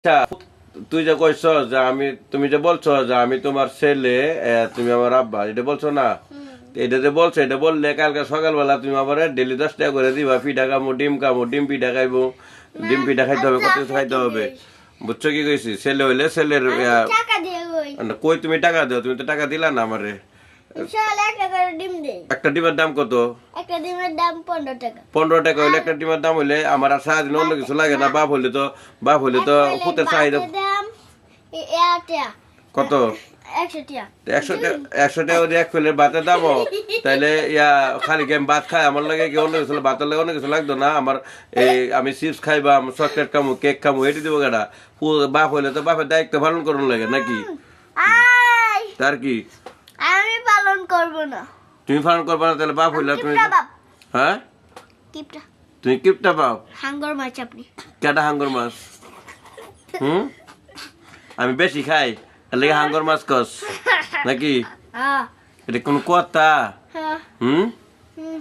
আচ্ছা, তুই যে কইছ যে তুমি যে বলছো যে আমি তোমার ছেলে, তুমি আমার আব্বা, এটা বলছো না? এটা যে বলছো, এটা বললে কালকে সকালবেলা তুমি আবার ডেলি 10 টাকা করে দিবা, পিঠা খামো, ডিম পিঠা খাইবো, ডিম পিঠা খাইতে হবে, কত কিছু খাইতে হবে। বুঝছো কি কইছি? ছেলে হইলে ছেলের কই তুমি টাকা দাও, তুমি তো টাকা দিলা না আমারে। একটা ডিমের দাম কত? একটা ডিমের দাম 15 টাকা। 15 টাকা হইলে একটা ডিমের দাম হইলে আমার আর সারাদিন অন্য কিছু লাগে না। বাপ হইলে তো ফুতের চাহিদা দাম কত? 100 টাকা। 100 টাকা যদি এক প্লেট ভাতের দাম তাহলে খালি গেম ভাত খাই, আমার লাগে কি অন্য কিছু ভাতের লাগে অন্য কিছু লাগতো না আমার। আমি চিপস খাইবা, চকলেট খামু, কেক খামু, এটি দিব কেটা? বাপ হইলে তো বাপের দায়িত্ব পালন করুন লাগে নাকি? তার কি আমি পালন করব না। তুমি পালন করবা না? তাহলে বাপ হইলে তুমি হ্যাঁ কিপটা তুমি কিপটা পাও? হাঙ্গর মাছ আপনি। কেটা হাঙ্গর মাছ? আমি বেশি খাই এর লাগে হাঙ্গর মাছ কস নাকি? হ্যাঁ এটা কোন কথা? হ্যাঁ হুম হুম